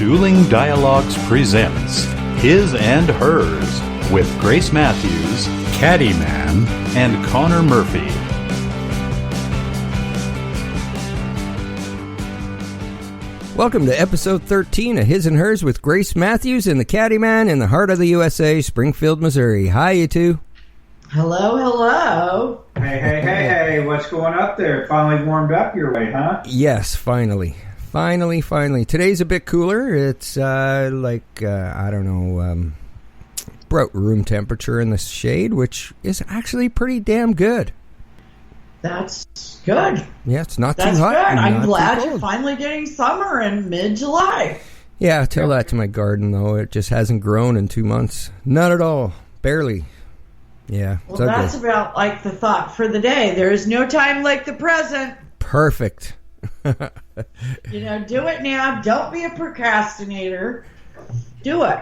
Dueling Dialogues presents His and Hers with Grace Matthews, Caddyman, and Connor Murphy. Welcome to episode 13 of His and Hers with Grace Matthews and the Caddyman in the heart of the USA, Springfield, Missouri. Hi, you two. Hello, hello. Hey, what's going up there? Finally warmed up your way, huh? Yes, finally. Finally. Today's a bit cooler. It's about room temperature in the shade, which is actually pretty damn good. That's good. Yeah, it's not That's too hot. That's good. I'm not glad too you're cold. finally getting summer in mid-July. Yeah, tell that to my garden, though. It just hasn't grown in 2 months. Not at all. Barely. Yeah. Well, that's about like the thought for the day. There is no time like the present. Perfect. Do it now. Don't be a procrastinator. Do it.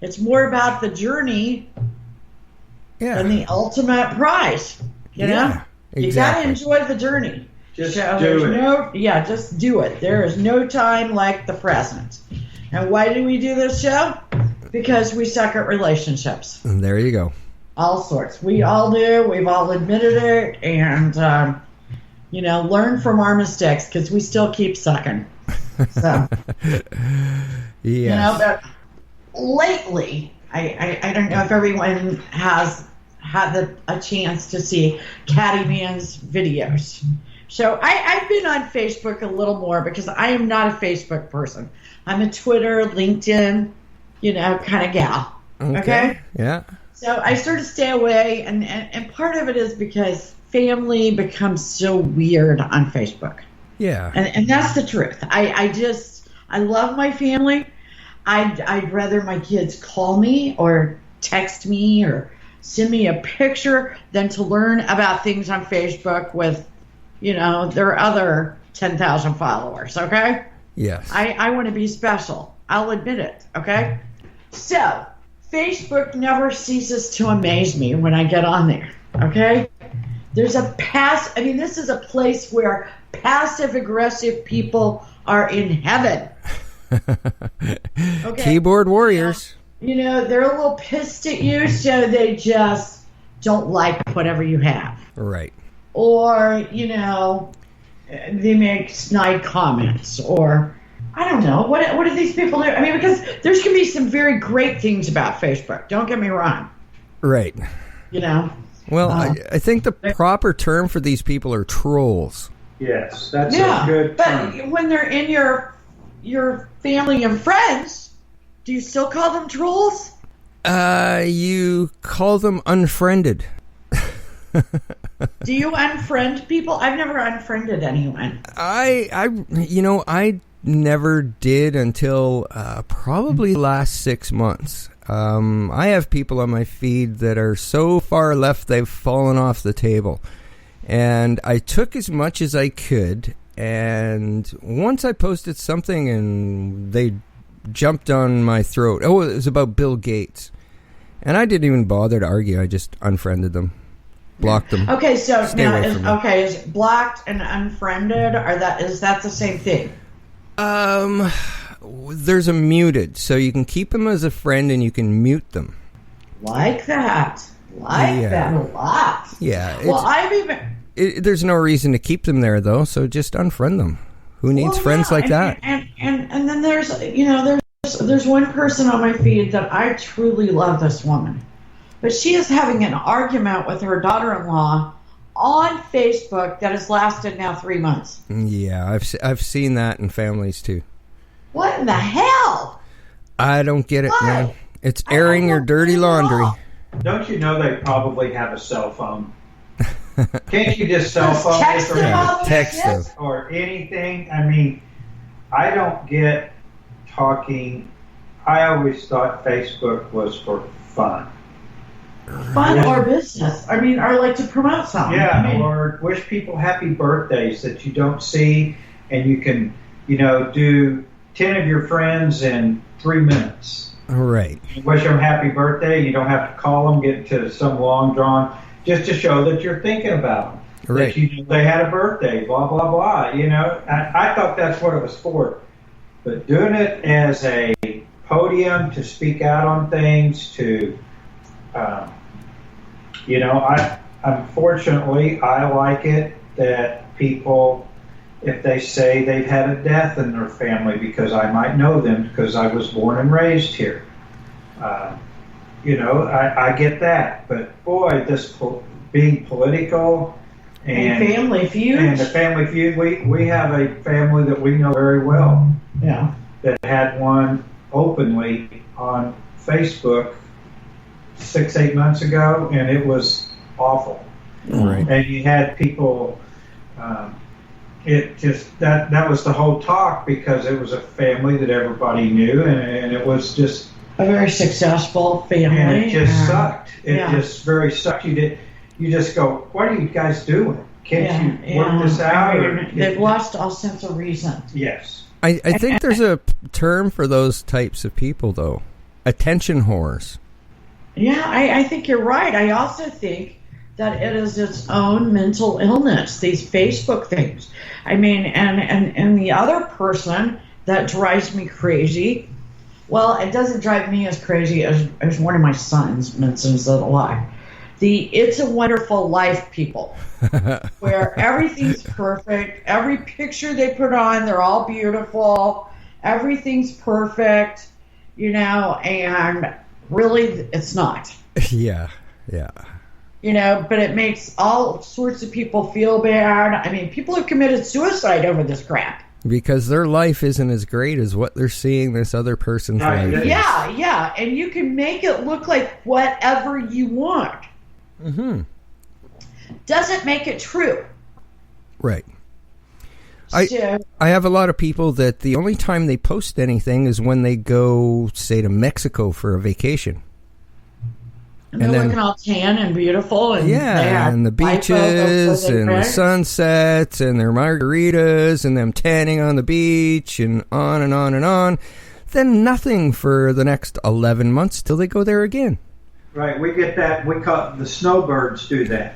It's more about the journey than the ultimate prize. You know? Exactly. You got to enjoy the journey. Just do it. Just do it. There is no time like the present. And why do we do this show? Because we suck at relationships. And there you go. All sorts. We all do. We've all admitted it. And, learn from our mistakes because we still keep sucking. So, but lately, I don't know if everyone has had a chance to see Caddyman's videos. So I've been on Facebook a little more because I am not a Facebook person. I'm a Twitter, LinkedIn, kind of gal. Okay? Yeah. So I sort of stay away, and part of it is because family becomes so weird on Facebook. Yeah. And that's the truth. I love my family. I'd rather my kids call me or text me or send me a picture than to learn about things on Facebook with, their other 10,000 followers, okay? Yes. I want to be special. I'll admit it, okay? So, Facebook never ceases to amaze me when I get on there, okay? There's this is a place where passive-aggressive people are in heaven. Okay? Keyboard warriors. They're a little pissed at you, so they just don't like whatever you have. Right. Or, they make snide comments, or I don't know. What do these people do? Because there's going to be some very great things about Facebook. Don't get me wrong. Right. Well, I think the proper term for these people are trolls. Yes, that's a good term. But when they're in your family and friends, do you still call them trolls? You call them unfriended. Do you unfriend people? I've never unfriended anyone. I never did until probably last 6 months. I have people on my feed that are so far left they've fallen off the table. And I took as much as I could, and once I posted something and they jumped on my throat. Oh, it was about Bill Gates. And I didn't even bother to argue. I just unfriended them. Blocked them. Okay, so Stay now away from me. is blocked and unfriended, is that the same thing? There's a muted, so you can keep them as a friend and you can mute them. Like that a lot. Yeah. There's no reason to keep them there though, so just unfriend them. Who needs friends like that? And then there's one person on my feed that I truly love, this woman. But she is having an argument with her daughter-in-law on Facebook that has lasted now 3 months. Yeah, I've seen that in families too. What in the hell? I don't get it, man. It's airing your dirty laundry. Don't you know they probably have a cell phone? Can't you just cell phone text this them text them or anything? I don't get talking. I always thought Facebook was for fun. Fun or business. Or like to promote something. Yeah, or wish people happy birthdays that you don't see, and you can, do 10 of your friends in 3 minutes. Right. You wish them happy birthday. You don't have to call them, get to some long drawn, just to show that you're thinking about them. Right. That they had a birthday, blah, blah, blah. I thought that's what it was for. But doing it as a podium to speak out on things, to, unfortunately, I like it that people, if they say they've had a death in their family, because I might know them because I was born and raised here. I get that. But boy, this being political and Family Feud. And the Family Feud, we have a family that we know very well. Yeah. That had one openly on Facebook 6-8 months ago, and it was awful. Right. And you had people. It just that was the whole talk, because it was a family that everybody knew, and it was just A very successful family. and it just sucked. It Yeah. just very sucked. You just go, what are you guys doing? Can't you work this out? They've lost all sense of reason. Yes. I think there's a term for those types of people, though. Attention whores. Yeah, I think you're right. I also think that it is its own mental illness, these Facebook things. I mean, and the other person that drives me crazy, well, it doesn't drive me as crazy as one of my sons mentions it a lot. The It's a Wonderful Life people, where everything's perfect. Every picture they put on, they're all beautiful. Everything's perfect, and really it's not. Yeah. But it makes all sorts of people feel bad. I mean, people have committed suicide over this crap. Because their life isn't as great as what they're seeing this other person's life is. Yeah. And you can make it look like whatever you want. Mm-hmm. Doesn't make it true. Right. So, I have a lot of people that the only time they post anything is when they go, say, to Mexico for a vacation. and they're looking all tan and beautiful. And and the beaches and the sunsets and their margaritas and them tanning on the beach and on and on and on. Then nothing for the next 11 months till they go there again. Right, we get that. We call it, the snowbirds do that.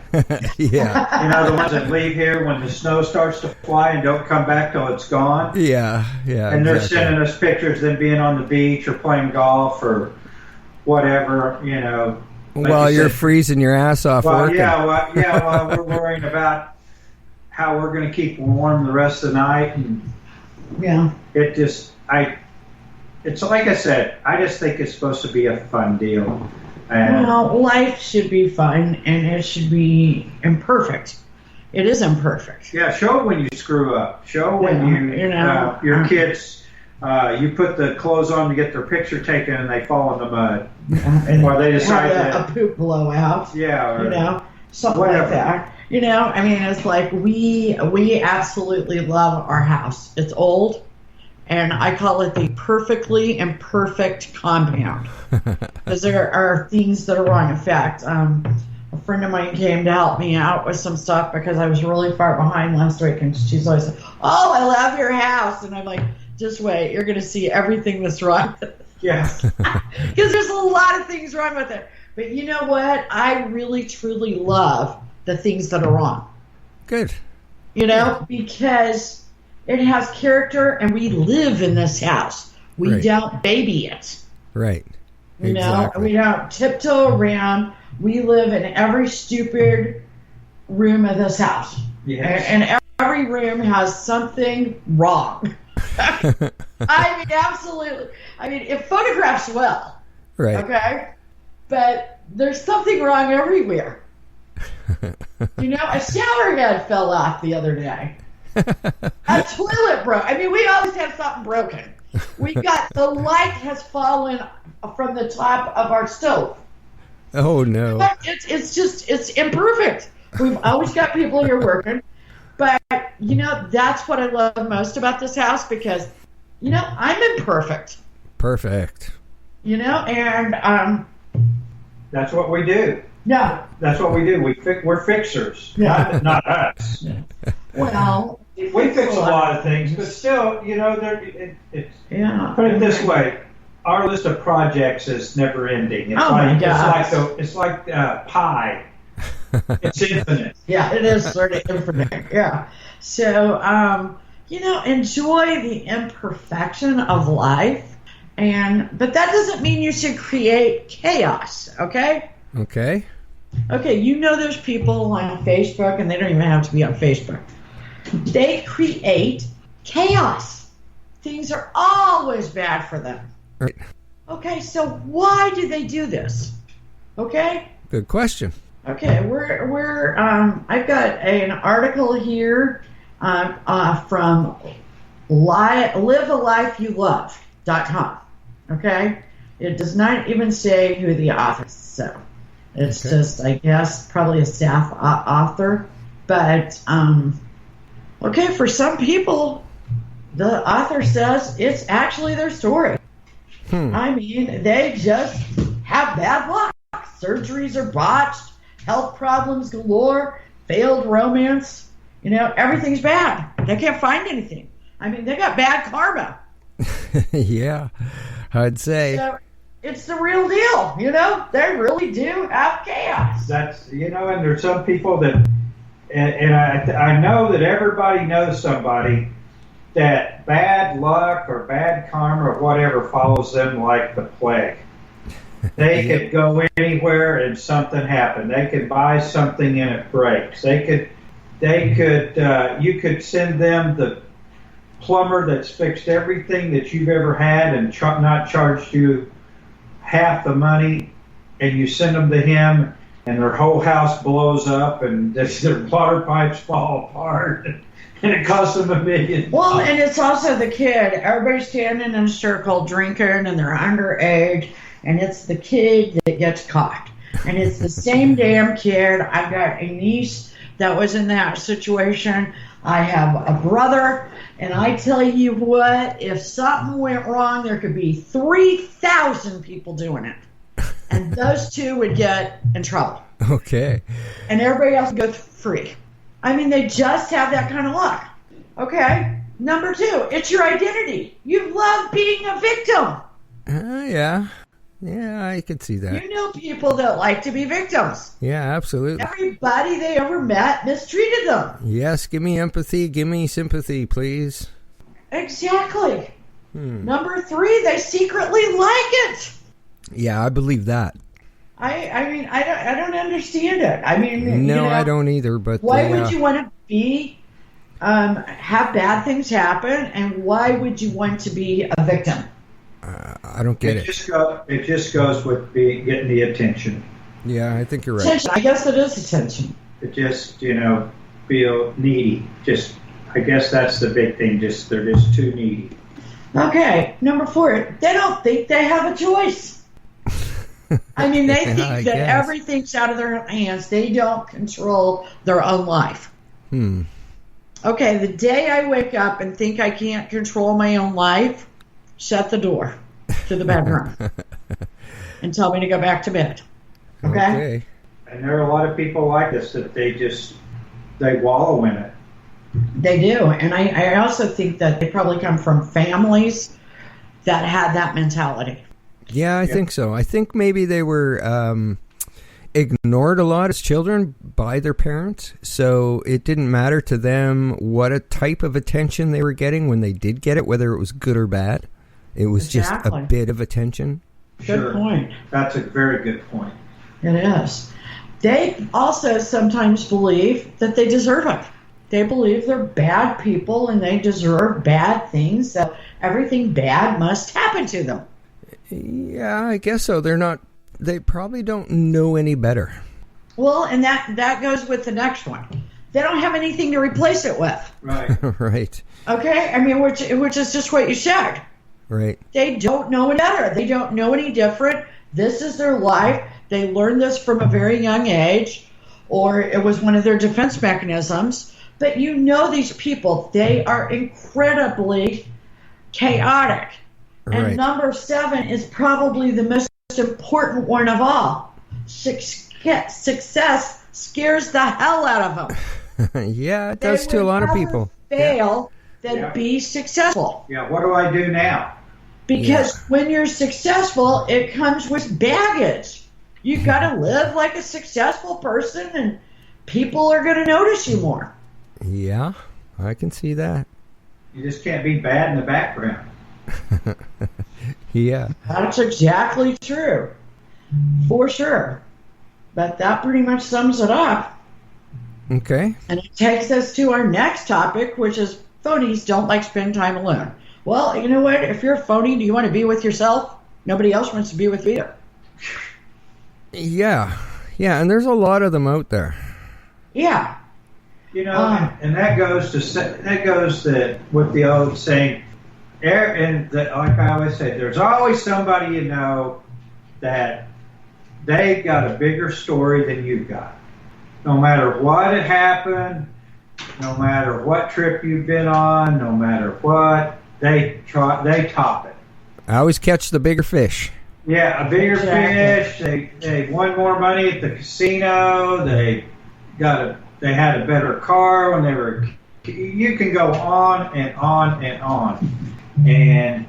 Yeah. The ones that leave here when the snow starts to fly and don't come back till it's gone. Yeah. And they're sending us pictures of them being on the beach or playing golf or whatever, While you're freezing your ass off working. While we're worrying about how we're going to keep warm the rest of the night. And it's like I said, I just think it's supposed to be a fun deal. And life should be fun, and it should be imperfect. It is imperfect. Yeah, show when you screw up. Show when your kids, you put the clothes on to get their picture taken, and they fall in the mud, or they decide a poop blowout. Yeah, or, something whatever. like that. I mean, it's like we absolutely love our house. It's old. And I call it the perfectly imperfect compound. Because there are things that are wrong. In fact, a friend of mine came to help me out with some stuff because I was really far behind last week. And she's always like, oh, I love your house. And I'm like, just wait. You're going to see everything that's wrong with it. Yeah. Because there's a lot of things wrong with it. But you know what? I really, truly love the things that are wrong. Good. Because it has character, and we live in this house. We don't baby it. Right. We don't tiptoe around. We live in every stupid room of this house. Yes. And every room has something wrong. I mean, absolutely. I mean, it photographs well. Right. Okay? But there's something wrong everywhere. A shower head fell off the other day. A toilet broke. I mean, we always have something broken. We got the light has fallen from the top of our stove. Oh no! It's imperfect. We've always got people here working, but that's what I love most about this house because I'm imperfect. Perfect. And that's what we do. Yeah, that's what we do. We're fixers. Yeah. Not us. Well, we fix a lot of things, but still, put it this way: our list of projects is never ending. It's like pie. It's infinite. Yeah, it is sort of infinite. Yeah. So, enjoy the imperfection of life, but that doesn't mean you should create chaos, okay? Okay. Okay, there's people on Facebook, and they don't even have to be on Facebook. They create chaos. Things are always bad for them. Right. Okay, so why do they do this? Okay? Good question. Okay, I've got an article here from livealifeyoulove.com. Okay? It does not even say who the author is, so it's just, I guess, probably a staff author. But, okay, for some people, the author says it's actually their story. I mean, they just have bad luck. Surgeries are botched, health problems galore, failed romance. Everything's bad. They can't find anything. I mean, they got bad karma. Yeah, I'd say. So it's the real deal. They really do have chaos. That's, and there's some people that, and I know that everybody knows somebody that bad luck or bad karma or whatever follows them like the plague. They could go anywhere and something happened. They could buy something and it breaks. You could send them the plumber that's fixed everything that you've ever had and not charged you half the money, and you send them to him and their whole house blows up and their water pipes fall apart. And it costs them $1 million. Well, and it's also the kid. Everybody's standing in a circle drinking, and they're underage, and it's the kid that gets caught. And it's the same damn kid. I've got a niece that was in that situation. I have a brother, and I tell you what, if something went wrong, there could be 3,000 people doing it. And those two would get in trouble. Okay. And everybody else would go free. I mean, they just have that kind of luck. Okay. Number 2, it's your identity. You love being a victim. Yeah. Yeah, I could see that. You know people that like to be victims. Yeah, absolutely. Everybody they ever met mistreated them. Yes, give me empathy, give me sympathy, please. Exactly. Number 3, they secretly like it. Yeah, I believe that. I mean, I don't understand it. I mean, no, I don't either. But why would you want to have bad things happen, and why would you want to be a victim? I don't get it. It just goes with getting the attention. Yeah, I think you're right. Attention. I guess it is attention. It just, feel needy. I guess that's the big thing. They're just too needy. Okay, number 4, they don't think they have a choice. I mean, they think that everything's out of their hands. They don't control their own life. Okay, the day I wake up and think I can't control my own life, shut the door to the bedroom and tell me to go back to bed. Okay? And there are a lot of people like this that they wallow in it. They do. And I also think that they probably come from families that had that mentality. Yeah, I think so. I think maybe they were ignored a lot as children by their parents, so it didn't matter to them what a type of attention they were getting when they did get it, whether it was good or bad. It was just a bit of attention. Good point. That's a very good point. It is. They also sometimes believe that they deserve it. They believe they're bad people and they deserve bad things, so everything bad must happen to them. Yeah, I guess so. They probably don't know any better. Well, and that goes with the next one. They don't have anything to replace it with. Right. Right. Okay? I mean, which is just what you said. Right. They don't know any better. They don't know any different. This is their life. They learned this from a very young age, or it was one of their defense mechanisms. But these people, they are incredibly chaotic. And Right. number 7 is probably the most important one of all. Success scares the hell out of them. Yeah, it does to a lot of people. Fail than be successful. Yeah, what do I do now? Because when you're successful, it comes with baggage. You've got to live like a successful person, and people are going to notice you more. Yeah, I can see that. You just can't be bad in the background. Yeah. That's exactly true. For sure. But that pretty much sums it up. Okay. And it takes us to our next topic, which is phonies don't like spending time alone. Well, you know what? If you're a phony, do you want to be with yourself? Nobody else wants to be with you. Yeah. Yeah, and there's a lot of them out there. Yeah. You know, and that goes to with the old saying, and like I always say, there's always somebody you know that they got a bigger story than you've got. No matter what had happened, no matter what trip you've been on, no matter what, they top it. I always catch the bigger fish. Yeah, a bigger fish. They won more money at the casino. They had a better car when they were. You can go on and on and on, and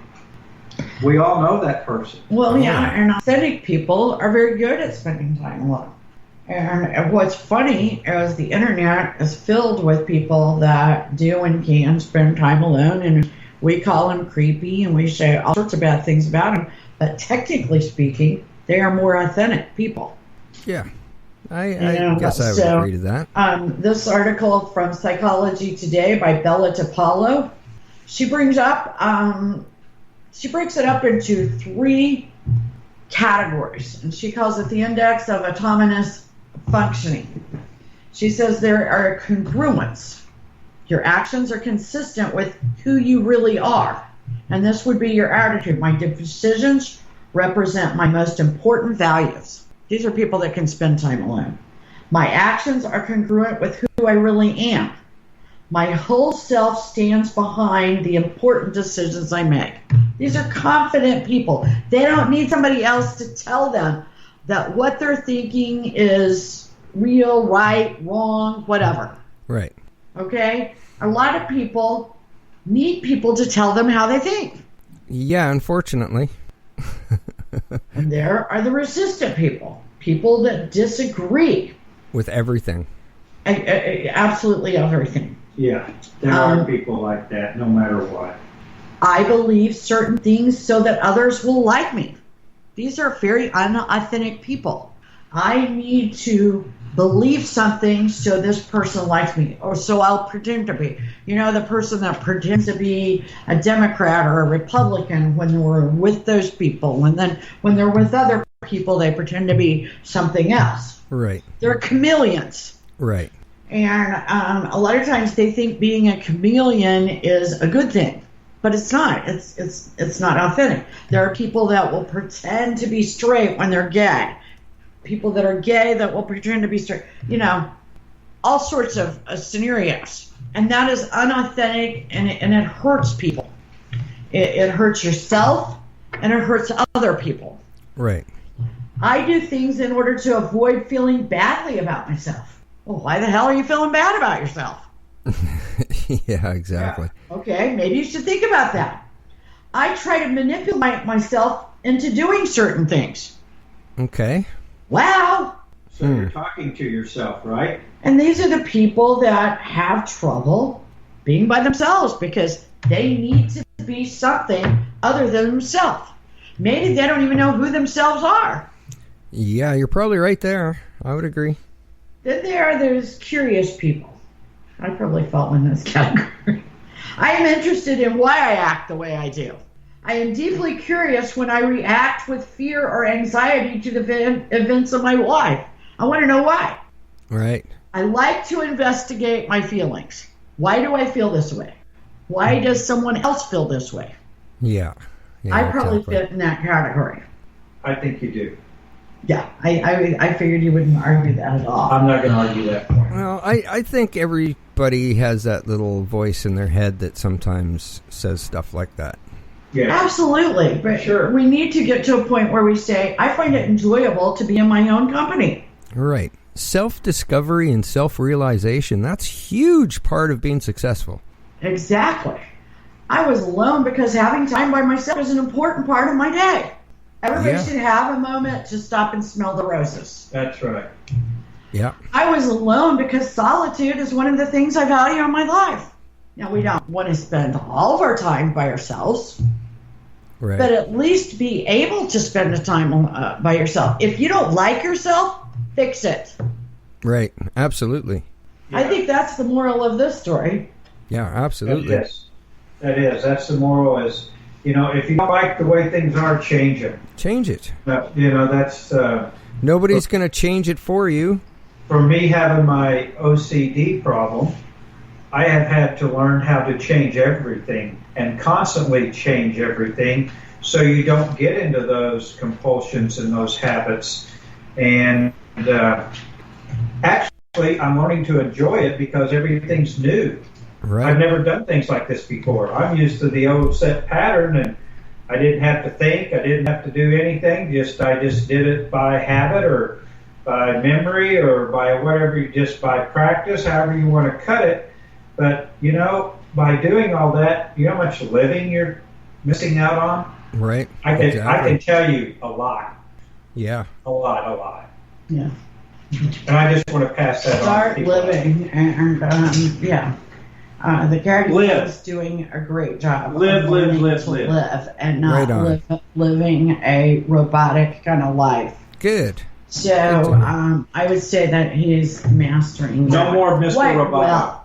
we all know that person. Well, yeah, and authentic people are very good at spending time alone. And what's funny is the internet is filled with people that do and can spend time alone, and we call them creepy, and we say all sorts of bad things about them. But technically speaking, they are more authentic people. Yeah, I guess I would agree to that. This article from Psychology Today by Bella DiPaolo, she breaks it up into 3 categories, and she calls it the index of autonomous functioning. She says there are congruence. Your actions are consistent with who you really are. And this would be your attitude. My decisions represent my most important values. These are people that can spend time alone. My actions are congruent with who I really am. My whole self stands behind the important decisions I make. These are confident people. They don't need somebody else to tell them that what they're thinking is real, right, wrong, whatever. Right. Okay? A lot of people need people to tell them how they think. Yeah, unfortunately. And there are the resistant people that disagree. With everything. Absolutely everything. Yeah, there are people like that, no matter what. I believe certain things so that others will like me. These are very unauthentic people. I need to believe something so this person likes me, or so I'll pretend to be. You know, the person that pretends to be a Democrat or a Republican when we're with those people, and then when they're with other people, they pretend to be something else. Right. They're chameleons. Right. And a lot of times they think being a chameleon is a good thing, but it's not. It's not authentic. There are people that will pretend to be straight when they're gay. People that are gay that will pretend to be straight. You know, all sorts of scenarios. And that is unauthentic, and it hurts people. It hurts yourself, and it hurts other people. Right. I do things in order to avoid feeling badly about myself. Well, why the hell are you feeling bad about yourself? Yeah, exactly. Yeah. Okay, maybe you should think about that. I try to manipulate myself into doing certain things. Okay. Wow. So you're talking to yourself, right? And these are the people that have trouble being by themselves because they need to be something other than themselves. Maybe they don't even know who themselves are. Yeah, you're probably right there. I would agree. Then there are those curious people. I probably fall in this category. I am interested in why I act the way I do. I am deeply curious when I react with fear or anxiety to the events of my life. I want to know why. Right. I like to investigate my feelings. Why do I feel this way? Why does someone else feel this way? Yeah. I probably fit in that category. I think you do. Yeah, I figured you wouldn't argue that at all. I'm not going to argue that point. Well, I think everybody has that little voice in their head that sometimes says stuff like that. Yeah. Absolutely. But sure. We need to get to a point where we say, I find it enjoyable to be in my own company. Right. Self-discovery and self-realization, that's a huge part of being successful. Exactly. I was alone because having time by myself is an important part of my day. Everybody should have a moment to stop and smell the roses. That's right. Yeah. I was alone because solitude is one of the things I value in my life. Now, we don't want to spend all of our time by ourselves, Right. but at least be able to spend the time by yourself. If you don't like yourself, fix it. Right. Absolutely. I think that's the moral of this story. Yeah, absolutely. Yes, that is. That's the moral is, if you don't like the way things are, change them. Change it. That's... Nobody's going to change it for you. For me having my OCD problem, I have had to learn how to change everything and constantly change everything so you don't get into those compulsions and those habits. And actually, I'm learning to enjoy it because everything's new. Right. I've never done things like this before. I'm used to the old set pattern, and I didn't have to think. I didn't have to do anything. I just did it by habit or by memory or by whatever, just by practice, however you want to cut it. But, by doing all that, you know how much living you're missing out on? Right. I can tell you a lot. Yeah. A lot. Yeah. And I just want to pass that on. Start to people. living, and the Guardian Live. is doing a great job. Live, of live, learning live, to live. live and not Right on. living a robotic kind of life. Good. So Good. I would say that he's mastering. No that more Mr. quite Robotic. well.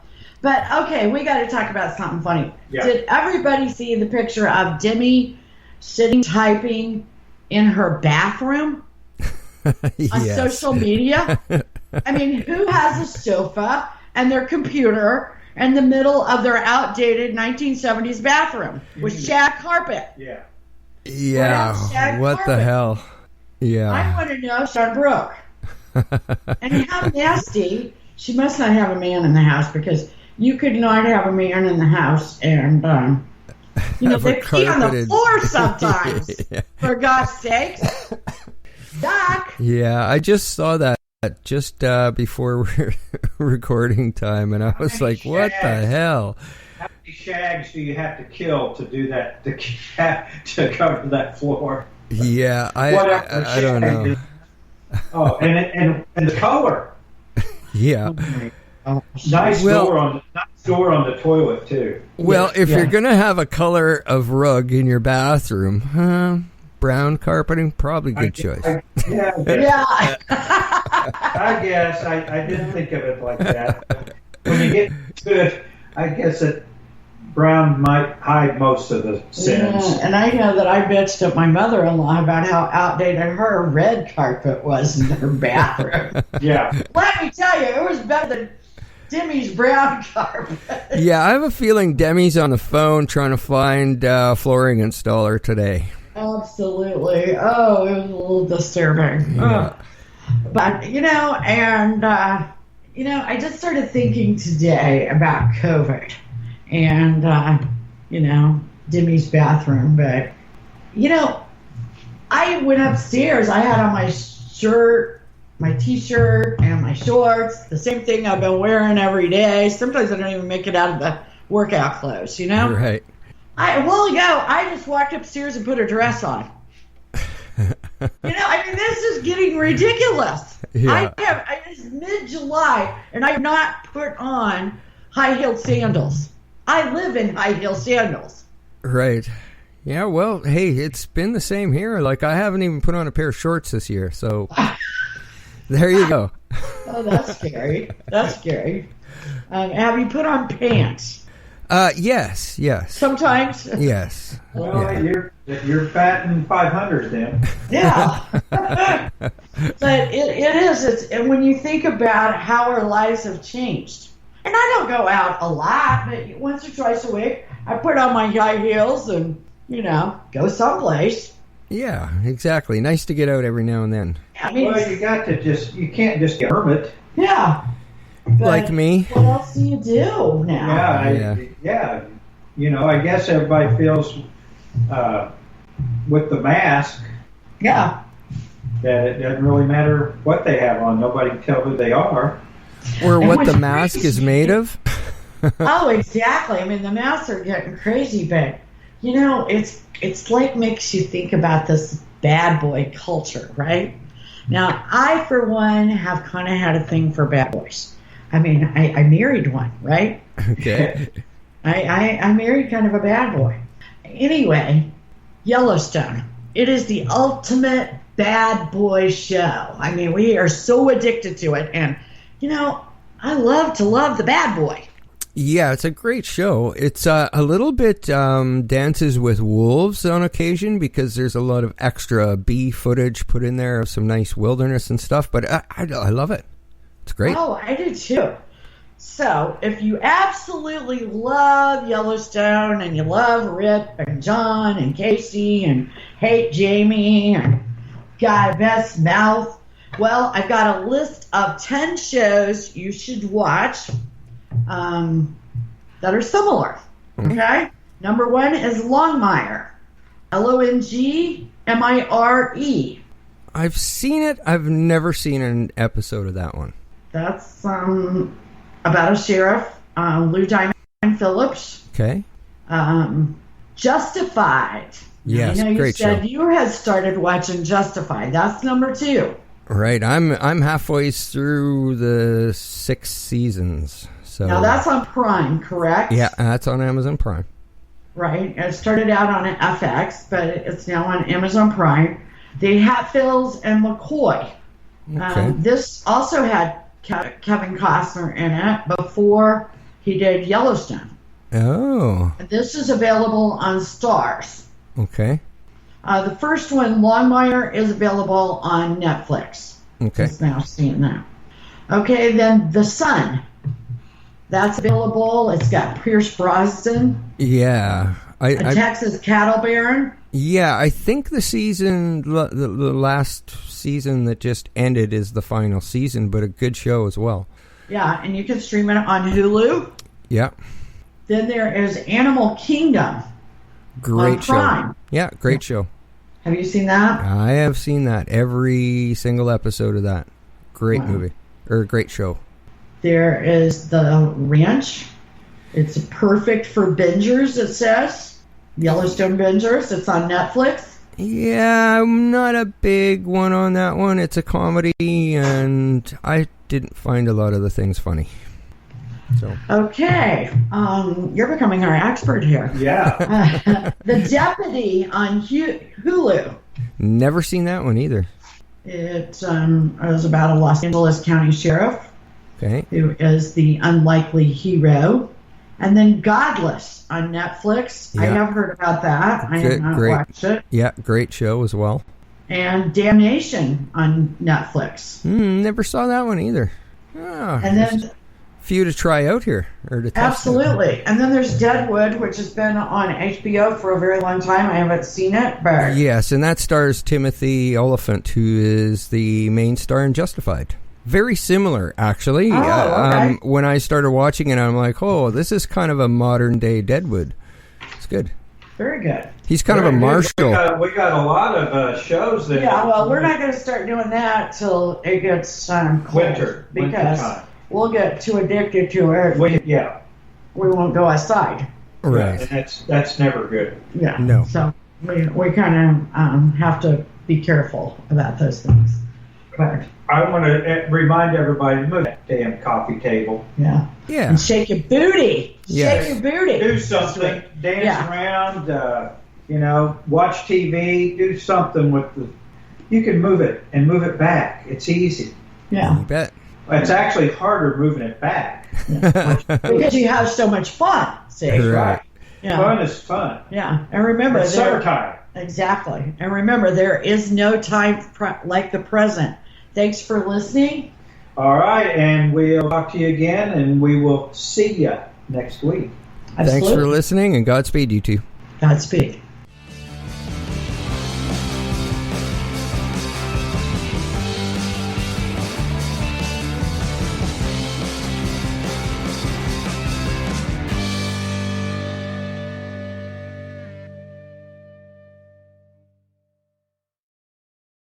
But okay, we got to talk about something funny. Yeah. Did everybody see the picture of Demi sitting typing in her bathroom on Yes. social media? I mean, who has a sofa and their computer in the middle of their outdated 1970s bathroom with shag carpet? Yeah. Yeah. What the hell? I Yeah. want to know, Sean Brooke. And how nasty. She must not have a man in the house, because you could not have a man in the house and, Have they a pee on the carpeted- floor sometimes. Yeah. For God's sakes. Doc. Yeah, I just saw that just before recording time, and I was like, what the hell? How many shags do you have to kill to do that, to cover that floor? Yeah, I don't shag know. is- Oh, and the color. Yeah. Nice Well- door on the toilet too. Well, if Yeah. you're going to have a color of rug in your bathroom, brown carpeting, probably good choice. Yeah. Yeah. I guess I didn't think of it like that. When you get to it, I guess that brown might hide most of the sins. Yeah, and I know that I bitched at my mother-in-law about how outdated her red carpet was in her bathroom. Yeah. Let me tell you, it was better than Demi's brown carpet. Yeah, I have a feeling Demi's on the phone trying to find a flooring installer today. Absolutely. Oh, it was a little disturbing. Yeah. But, I just started thinking today about COVID and, Demi's bathroom. But, I went upstairs. I had on my shirt, my T-shirt, and my shorts, the same thing I've been wearing every day. Sometimes I don't even make it out of the workout clothes, Right. A while ago, I just walked upstairs and put a dress on. This is getting ridiculous. Yeah. It's mid-July, and I have not put on high-heeled sandals. I live in high-heeled sandals. Right. Yeah, well, hey, it's been the same here. Like, I haven't even put on a pair of shorts this year, so there you go. Oh, that's scary. That's scary. Have you put on pants? Yes. Sometimes. Yes. Well, Yeah. you're batting 500 then. Yeah. But it is. And when you think about how our lives have changed, and I don't go out a lot, but once or twice a week, I put on my high heels and, go someplace. Yeah, exactly. Nice to get out every now and then. Well, you can't just get hermit. Yeah. But Like me. What else do you do now? Yeah. I guess everybody feels with the mask Yeah. that it doesn't really matter what they have on. Nobody can tell who they are. Or And what what's the mask is made of. Oh, exactly. The masks are getting crazy, but it's like makes you think about this bad boy culture, right? Now, I for one have kind of had a thing for bad boys. I married one, right? Okay. I married kind of a bad boy. Anyway, Yellowstone. It is the ultimate bad boy show. I mean, we are so addicted to it. And, I love the bad boy. Yeah, it's a great show. It's a little bit Dances with Wolves on occasion because there's a lot of extra B footage put in there of some nice wilderness and stuff. But I love it. It's great. Oh, I do too. So, if you absolutely love Yellowstone and you love Rip and John and Casey and hate Jamie and got a best mouth, well, I've got a list of 10 shows you should watch that are similar. Okay? Number 1 is Longmire. Longmire. I've seen it. I've never seen an episode of that one. That's about a sheriff, Lou Diamond Phillips. Okay. Justified. Yes, I know great you said show. you had started watching Justified. That's number 2. Right. I'm halfway through the 6 seasons. So Now that's on Prime, correct? yeah, that's on Amazon Prime. Right. It started out on FX, but it's now on Amazon Prime. The Hatfields and McCoy. Okay. This also had Kevin Costner in it before he did Yellowstone. Oh. This is available on Stars. Okay. The first one, Longmire, is available on Netflix. Okay. Just now seeing that. Okay, then The Sun. That's available. It's got Pierce Brosnan, Yeah. a Texas cattle baron. Yeah, I think the season, the last season that just ended is the final season, but a good show as well. Yeah, and you can stream it on Hulu. Yeah. Then there is Animal Kingdom. Great on show. Prime. Yeah, great show. Have you seen that? I have seen that. Every single episode of that. Great Wow. movie. Or great show. There is The Ranch. It's perfect for bingers, it says. Yellowstone bingers. It's on Netflix. Yeah, I'm not a big one on that one. It's a comedy, and I didn't find a lot of the things funny. So Okay. You're becoming our expert here. Yeah. The Deputy on Hulu. never seen that one either. It was about a Los Angeles County Sheriff Okay. who is the unlikely hero. And then Godless on Netflix. I Yeah. have heard about that. I have not Great. watched it. Yeah, great show as well. And Damnation on Netflix. Never saw that one either. Ah, And there's then, a few to try out here or to test. absolutely. And then there's Deadwood, which has been on HBO for a very long time. I haven't seen it, but Yes, and that stars Timothy Oliphant, who is the main star in Justified. Very similar, actually. Oh, okay. When I started watching it, I'm like, oh, this is kind of a modern-day Deadwood. It's good. very good. He's kind of a Very good. marshal. We got a lot of shows that. Yeah, well, we're not going to start doing that till it gets cold. Winter Because time. we'll get too addicted to it. Yeah. We won't go outside. Right. And that's never good. Yeah. No. So we kind of have to be careful about those things. But, I want to remind everybody to move that damn coffee table. yeah. Yeah. And shake your booty. Yes. Shake your booty. Do something. Dance Yeah. around. Watch TV. Do something with the. You can move it and move it back. It's easy. Yeah. You bet. It's actually harder moving it back. Because you have so much fun. See? Right. Yeah. Fun is fun. Yeah. And remember, It's summertime. exactly. And remember, there is no time like the present. Thanks for listening. All right, and we'll talk to you again, and we will see you next week. Thanks Absolutely. for listening, and Godspeed, you two. Godspeed.